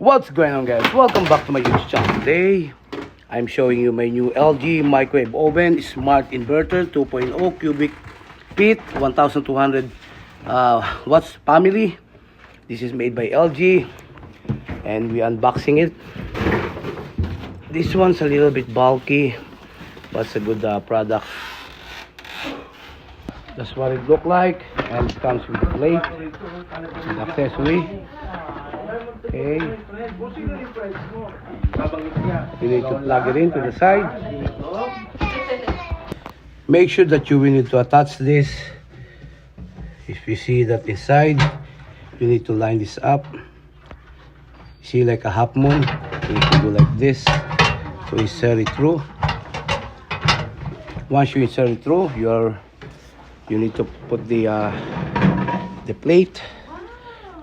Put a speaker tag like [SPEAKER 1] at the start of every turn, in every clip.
[SPEAKER 1] What's going on, guys? Welcome back to my YouTube channel. Today I'm showing you my new LG microwave oven smart inverter 2.0 cubic feet 1200 watts family. This is made by LG and we unboxing it. This one's a little bit bulky, but it's a good product. That's what it look like, and it comes with the plate and accessory. Okay, you need to plug it into the side. Make sure that you will need to attach this. If you see that inside, you need to line this up. See, like a half moon, you need to do like this to insert it through. Once you insert it through, you need to put the plate,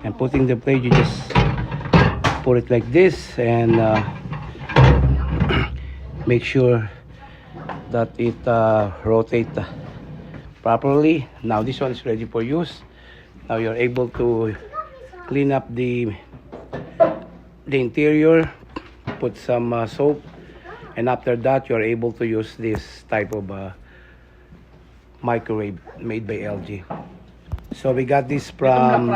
[SPEAKER 1] and putting the plate, you just put it like this and make sure that it rotates properly. Now this one is ready for use. Now you're able to clean up the interior, put some soap, and after that you're able to use this type of microwave made by LG. So we got this from,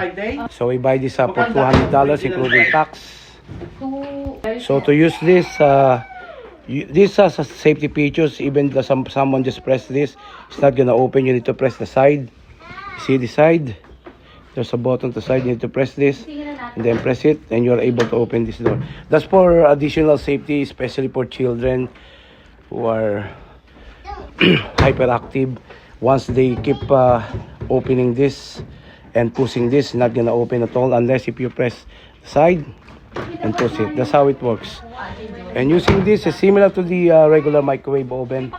[SPEAKER 1] so we buy this for $200 including tax. So to use this, this has a safety features. Even if someone just press this, it's not gonna open. You need to press the side. See the side? There's a button to the side. You need to press this and then press it, and you're able to open this door. That's for additional safety, especially for children who are hyperactive. Once they keep opening this and pushing this, not gonna open at all unless if you press the side and push it. That's how it works. And using this is similar to the regular microwave oven.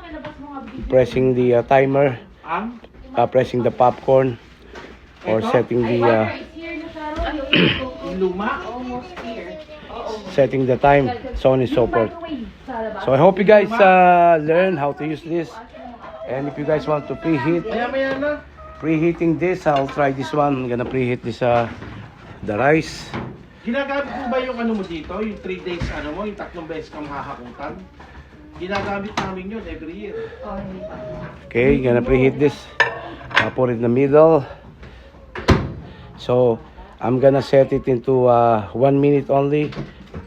[SPEAKER 1] Pressing the timer, pressing the popcorn, or setting the setting the time, so on and so forth. So I hope you guys learn how to use this. And if you guys want to preheating this, I'll try this one. I'm gonna preheat this the rice.
[SPEAKER 2] Ginagamit mo ba yung ano mo dito? Yung 3 days ano mo? Yung 3 beses kang hahakutan? Ginagamit namin yun every year.
[SPEAKER 1] Okay, gonna preheat this. I'll put it in the middle. So I'm gonna set it into 1 minute only.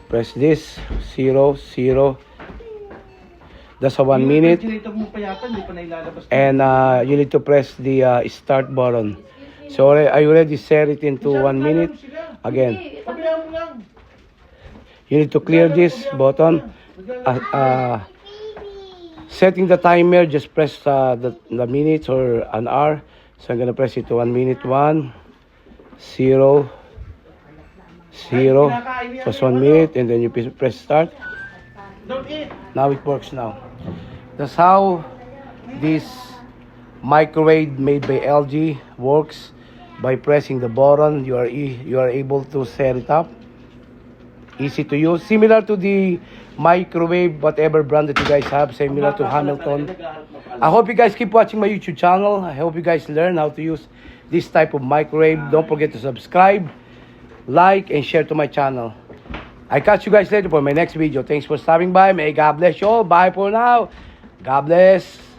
[SPEAKER 1] Press this 0 0. That's a 1 minute. And you need to press the start button. So I already set it into 1 minute. Again, you need to clear this button. Setting the timer, just press the minutes or an hour. So I'm gonna press it to 1 minute. 1 0 0. Just 1 minute, and then you press start. Now it works now. That's how this microwave made by LG works. By pressing the button, you are able to set it up. Easy to use, similar to the microwave, whatever brand that you guys have, similar to Hamilton. I hope you guys keep watching my YouTube channel. I hope you guys learn how to use this type of microwave. Don't forget to subscribe, like, and share to my channel. I catch you guys later for my next video. Thanks for stopping by. May God bless you all. Bye for now. God bless.